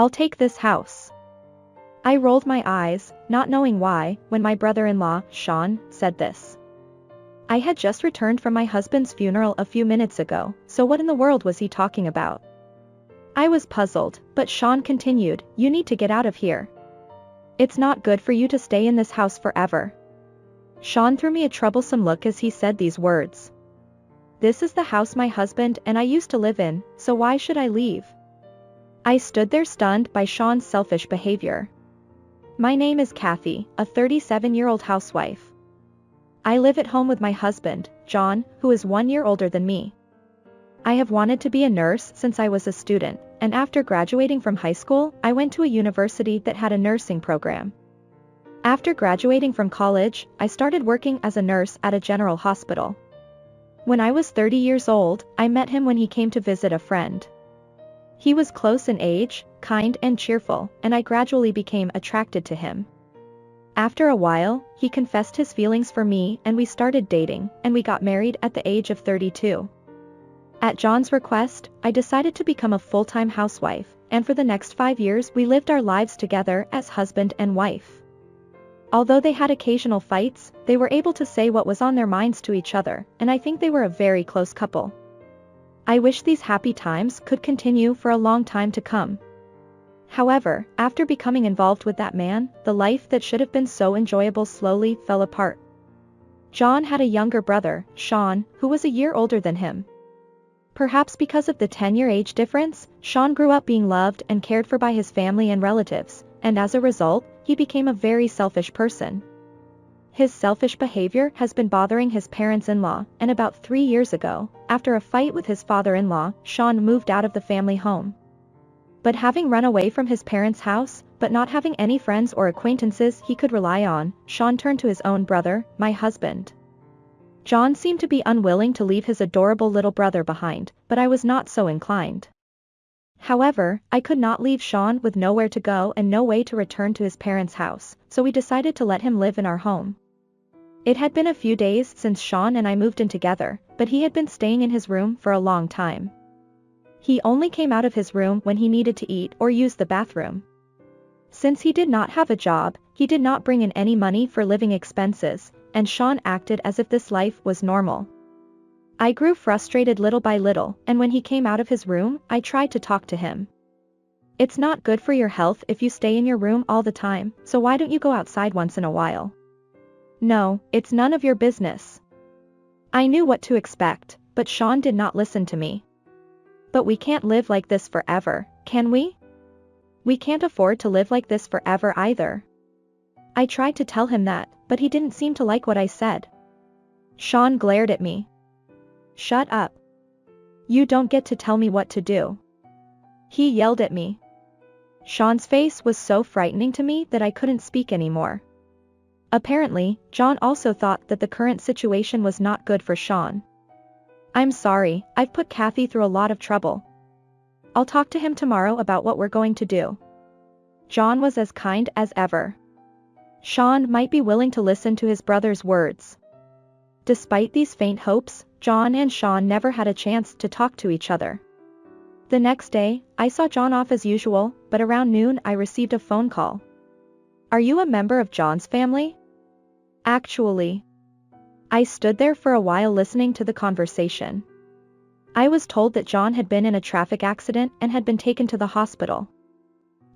I'll take this house. I rolled my eyes, not knowing why, when my brother-in-law, Sean, said this. I had just returned from my husband's funeral a few minutes ago, so what in the world was he talking about? I was puzzled, but Sean continued, you need to get out of here. It's not good for you to stay in this house forever. Sean threw me a troublesome look as he said these words. This is the house my husband and I used to live in, so why should I leave? I stood there stunned by Sean's selfish behavior. My name is Kathy, a 37-year-old housewife. I live at home with my husband, John, who is 1 year older than me. I have wanted to be a nurse since I was a student, and after graduating from high school, I went to a university that had a nursing program. After graduating from college, I started working as a nurse at a general hospital. When I was 30 years old, I met him when he came to visit a friend. He was close in age, kind and cheerful, and I gradually became attracted to him. After a while, he confessed his feelings for me and we started dating, and we got married at the age of 32. At John's request, I decided to become a full-time housewife, and for the next 5 years we lived our lives together as husband and wife. Although they had occasional fights, they were able to say what was on their minds to each other, and I think they were a very close couple. I wish these happy times could continue for a long time to come. However, after becoming involved with that man, the life that should have been so enjoyable slowly fell apart. John had a younger brother, Sean, who was a year older than him. Perhaps because of the 10-year age difference, Sean grew up being loved and cared for by his family and relatives, and as a result, he became a very selfish person. His selfish behavior has been bothering his parents-in-law, and about 3 years ago, after a fight with his father-in-law, Sean moved out of the family home. But having run away from his parents' house, but not having any friends or acquaintances he could rely on, Sean turned to his own brother, my husband. John seemed to be unwilling to leave his adorable little brother behind, but I was not so inclined. However, I could not leave Sean with nowhere to go and no way to return to his parents' house, so we decided to let him live in our home. It had been a few days since Sean and I moved in together, but he had been staying in his room for a long time. He only came out of his room when he needed to eat or use the bathroom. Since he did not have a job, he did not bring in any money for living expenses, and Sean acted as if this life was normal. I grew frustrated little by little, and when he came out of his room, I tried to talk to him. It's not good for your health if you stay in your room all the time, so why don't you go outside once in a while? No, it's none of your business. I knew what to expect, but Sean did not listen to me. But we can't live like this forever, can we? We can't afford to live like this forever either. I tried to tell him that, but he didn't seem to like what I said. Sean glared at me. Shut up. You don't get to tell me what to do. He yelled at me. Sean's face was so frightening to me that I couldn't speak anymore. Apparently, John also thought that the current situation was not good for Sean. I'm sorry, I've put Kathy through a lot of trouble. I'll talk to him tomorrow about what we're going to do. John was as kind as ever. Sean might be willing to listen to his brother's words. Despite these faint hopes, John and Sean never had a chance to talk to each other. The next day, I saw John off as usual, but around noon I received a phone call. Are you a member of John's family? Actually. I stood there for a while listening to the conversation. I was told that John had been in a traffic accident and had been taken to the hospital.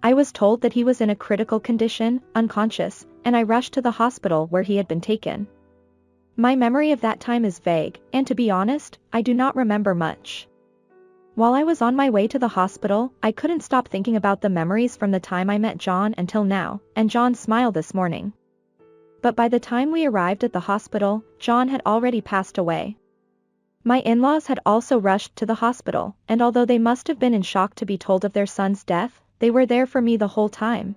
I was told that he was in a critical condition, unconscious, and I rushed to the hospital where he had been taken. My memory of that time is vague, and to be honest, I do not remember much. While I was on my way to the hospital, I couldn't stop thinking about the memories from the time I met John until now, and John's smile this morning. But by the time we arrived at the hospital, John had already passed away. My in-laws had also rushed to the hospital, and although they must have been in shock to be told of their son's death, they were there for me the whole time.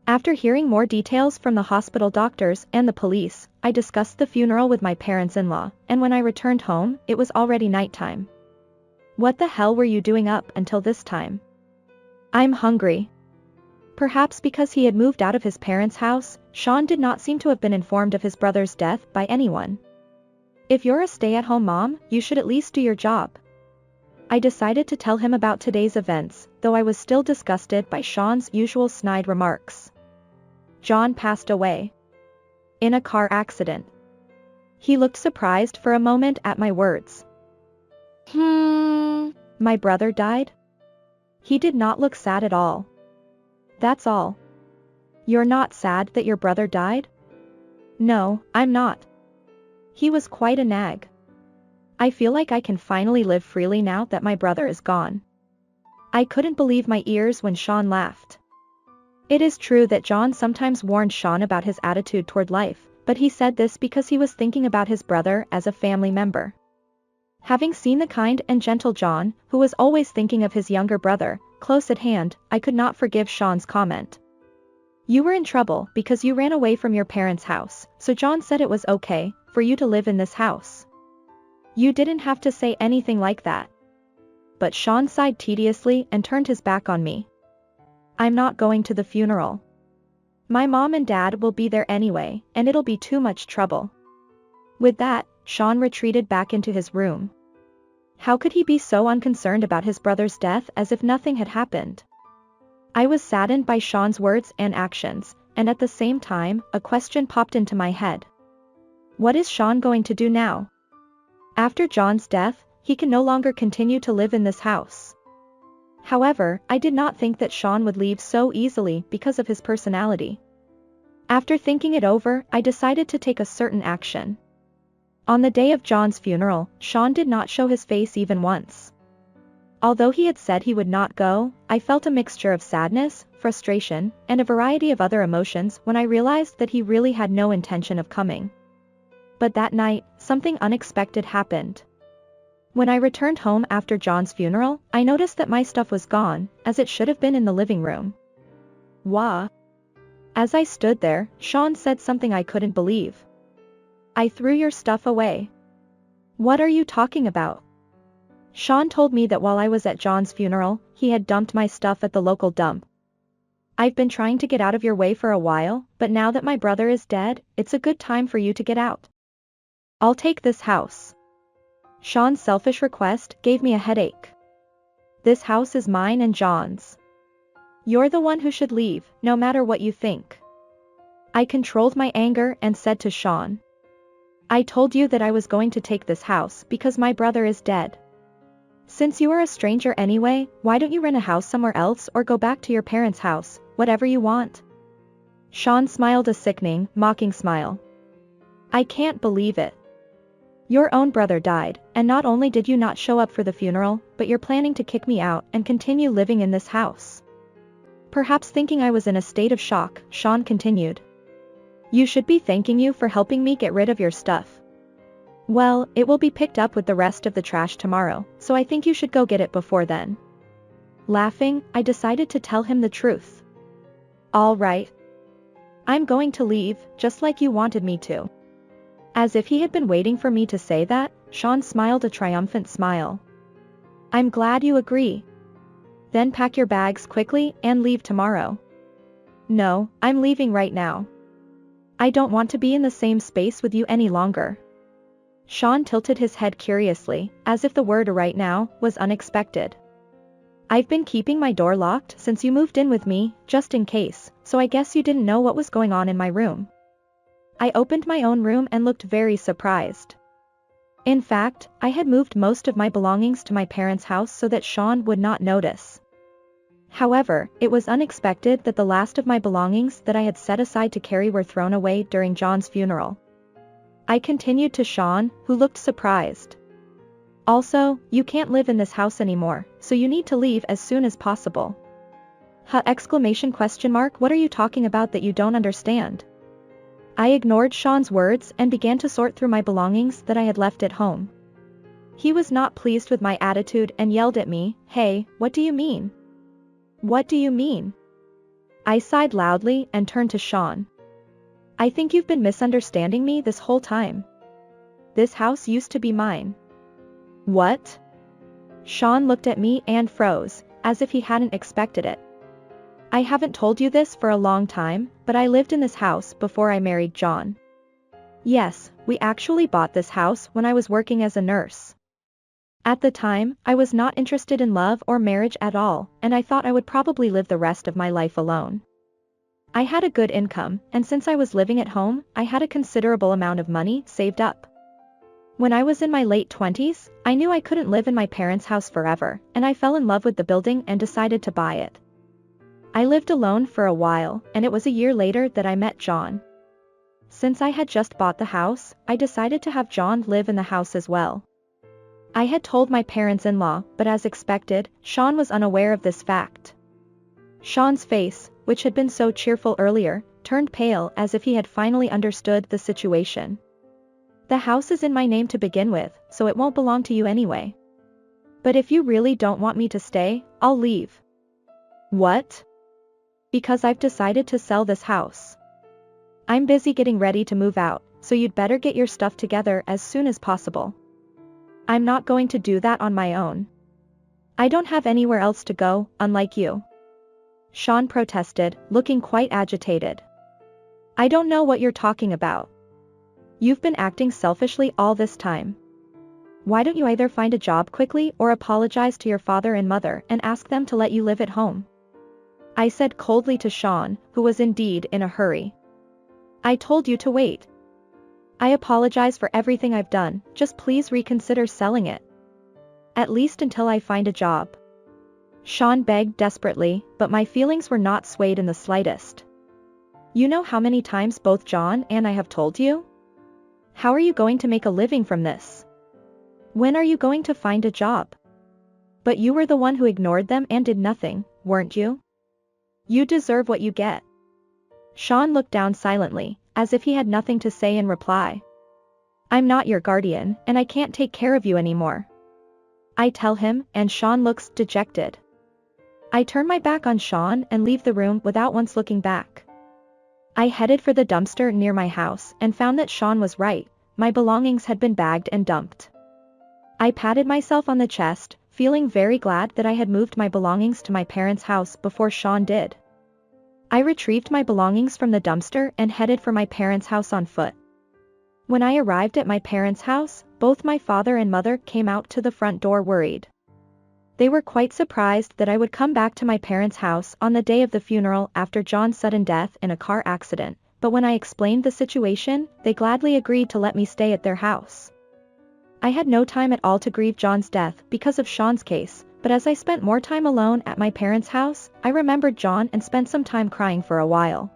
After hearing more details from the hospital doctors and the police, I discussed the funeral with my parents-in-law, and when I returned home, it was already nighttime. What the hell were you doing up until this time? I'm hungry. Perhaps because he had moved out of his parents' house, Sean did not seem to have been informed of his brother's death by anyone. If you're a stay-at-home mom, you should at least do your job. I decided to tell him about today's events, though I was still disgusted by Sean's usual snide remarks. John passed away. In a car accident. He looked surprised for a moment at my words. My brother died? He did not look sad at all. That's all. You're not sad that your brother died? No, I'm not. He was quite a nag. I feel like I can finally live freely now that my brother is gone. I couldn't believe my ears when Sean laughed. It is true that John sometimes warned Sean about his attitude toward life, but he said this because he was thinking about his brother as a family member. Having seen the kind and gentle John, who was always thinking of his younger brother, close at hand, I could not forgive Sean's comment. You were in trouble because you ran away from your parents' house, so John said it was okay for you to live in this house. You didn't have to say anything like that. But Sean sighed tediously and turned his back on me. I'm not going to the funeral. My mom and dad will be there anyway, and it'll be too much trouble. With that, Sean retreated back into his room. How could he be so unconcerned about his brother's death as if nothing had happened? I was saddened by Sean's words and actions, and at the same time, a question popped into my head. What is Sean going to do now? After John's death, he can no longer continue to live in this house. However, I did not think that Sean would leave so easily because of his personality. After thinking it over, I decided to take a certain action. On the day of John's funeral, Sean did not show his face even once. Although he had said he would not go, I felt a mixture of sadness, frustration, and a variety of other emotions when I realized that he really had no intention of coming. But that night, something unexpected happened. When I returned home after John's funeral, I noticed that my stuff was gone, as it should have been in the living room. Wah! As I stood there, Sean said something I couldn't believe. I threw your stuff away. What are you talking about? Sean told me that while I was at John's funeral, he had dumped my stuff at the local dump. I've been trying to get out of your way for a while, but now that my brother is dead, it's a good time for you to get out. I'll take this house. Sean's selfish request gave me a headache. This house is mine and John's. You're the one who should leave, no matter what you think. I controlled my anger and said to Sean. I told you that I was going to take this house because my brother is dead. Since you are a stranger anyway, why don't you rent a house somewhere else or go back to your parents' house, whatever you want? Sean smiled a sickening, mocking smile. I can't believe it. Your own brother died, and not only did you not show up for the funeral, but you're planning to kick me out and continue living in this house. Perhaps thinking I was in a state of shock, Sean continued. You should be thanking you for helping me get rid of your stuff. Well, it will be picked up with the rest of the trash tomorrow, so I think you should go get it before then. Laughing, I decided to tell him the truth. All right. I'm going to leave, just like you wanted me to. As if he had been waiting for me to say that, Sean smiled a triumphant smile. I'm glad you agree. Then pack your bags quickly and leave tomorrow. No, I'm leaving right now. I don't want to be in the same space with you any longer. Sean tilted his head curiously, as if the word right now was unexpected. I've been keeping my door locked since you moved in with me, just in case, so I guess you didn't know what was going on in my room. I opened my own room and looked very surprised. In fact, I had moved most of my belongings to my parents' house so that Sean would not notice. However, it was unexpected that the last of my belongings that I had set aside to carry were thrown away during John's funeral. I continued to Sean, who looked surprised. Also, you can't live in this house anymore, so you need to leave as soon as possible. What are you talking about that you don't understand? I ignored Sean's words and began to sort through my belongings that I had left at home. He was not pleased with my attitude and yelled at me, Hey, what do you mean? What do you mean? I sighed loudly and turned to Sean. I think you've been misunderstanding me this whole time. This house used to be mine. What? Sean looked at me and froze, as if he hadn't expected it. I haven't told you this for a long time, but I lived in this house before I married John. Yes, we actually bought this house when I was working as a nurse. At the time, I was not interested in love or marriage at all, and I thought I would probably live the rest of my life alone. I had a good income, and since I was living at home, I had a considerable amount of money saved up. When I was in my late 20s, I knew I couldn't live in my parents' house forever, and I fell in love with the building and decided to buy it. I lived alone for a while, and it was a year later that I met John. Since I had just bought the house, I decided to have John live in the house as well. I had told my parents-in-law, but as expected, Sean was unaware of this fact. Sean's face, which had been so cheerful earlier, turned pale as if he had finally understood the situation. The house is in my name to begin with, so it won't belong to you anyway. But if you really don't want me to stay, I'll leave. What? Because I've decided to sell this house. I'm busy getting ready to move out, so you'd better get your stuff together as soon as possible. I'm not going to do that on my own. I don't have anywhere else to go, unlike you. Sean protested, looking quite agitated. I don't know what you're talking about. You've been acting selfishly all this time. Why don't you either find a job quickly or apologize to your father and mother and ask them to let you live at home? I said coldly to Sean, who was indeed in a hurry. I told you to wait. I apologize for everything I've done, just please reconsider selling it. At least until I find a job. Sean begged desperately, but my feelings were not swayed in the slightest. You know how many times both John and I have told you? How are you going to make a living from this? When are you going to find a job? But you were the one who ignored them and did nothing, weren't you? You deserve what you get. Sean looked down silently, as if he had nothing to say in reply. I'm not your guardian, and I can't take care of you anymore. I tell him, and Sean looks dejected. I turn my back on Sean and leave the room without once looking back. I headed for the dumpster near my house and found that Sean was right, my belongings had been bagged and dumped. I patted myself on the chest, feeling very glad that I had moved my belongings to my parents' house before Sean did. I retrieved my belongings from the dumpster and headed for my parents' house on foot. When I arrived at my parents' house, both my father and mother came out to the front door worried. They were quite surprised that I would come back to my parents' house on the day of the funeral after John's sudden death in a car accident, but when I explained the situation, they gladly agreed to let me stay at their house. I had no time at all to grieve John's death because of Sean's case, but as I spent more time alone at my parents' house, I remembered John and spent some time crying for a while.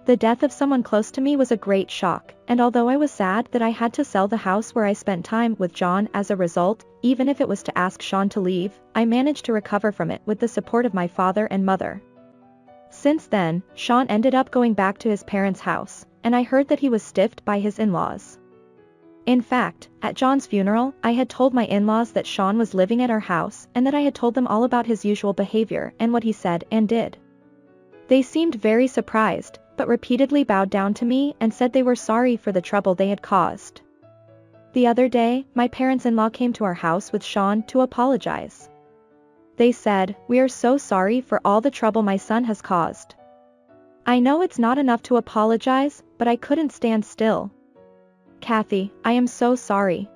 The death of someone close to me was a great shock, and although I was sad that I had to sell the house where I spent time with John as a result, even if it was to ask Sean to leave, I managed to recover from it with the support of my father and mother. Since then, Sean ended up going back to his parents' house, and I heard that he was stiffed by his in-laws. In fact, at John's funeral, I had told my in-laws that Sean was living at our house and that I had told them all about his usual behavior and what he said and did. They seemed very surprised, but repeatedly bowed down to me and said they were sorry for the trouble they had caused. The other day, my parents-in-law came to our house with Sean to apologize. They said, "We are so sorry for all the trouble my son has caused. I know it's not enough to apologize, but I couldn't stand still. Kathy, I am so sorry.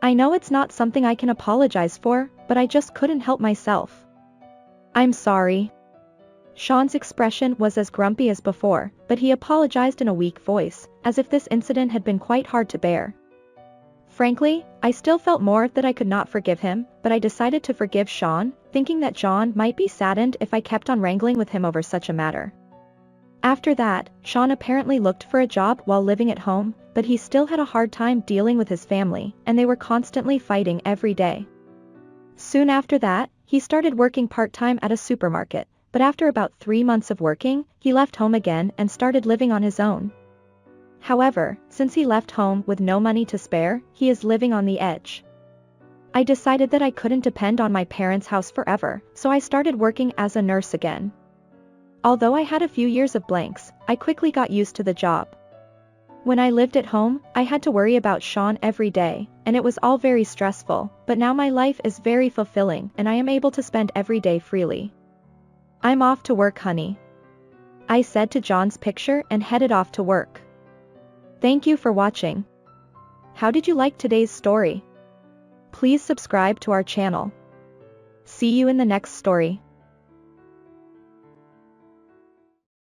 I know it's not something I can apologize for, but I just couldn't help myself. I'm sorry." Sean's expression was as grumpy as before, but he apologized in a weak voice, as if this incident had been quite hard to bear. Frankly, I still felt more that I could not forgive him, but I decided to forgive Sean, thinking that John might be saddened if I kept on wrangling with him over such a matter. After that, Sean apparently looked for a job while living at home, but he still had a hard time dealing with his family, and they were constantly fighting every day. Soon after that, he started working part-time at a supermarket, but after about 3 months of working, he left home again and started living on his own. However, since he left home with no money to spare, he is living on the edge. I decided that I couldn't depend on my parents' house forever, so I started working as a nurse again. Although I had a few years of blanks, I quickly got used to the job. When I lived at home, I had to worry about Sean every day, and it was all very stressful, but now my life is very fulfilling and I am able to spend every day freely. I'm off to work, honey. I said to John's picture and headed off to work. Thank you for watching. How did you like today's story? Please please subscribe to our channel. See you in the next story.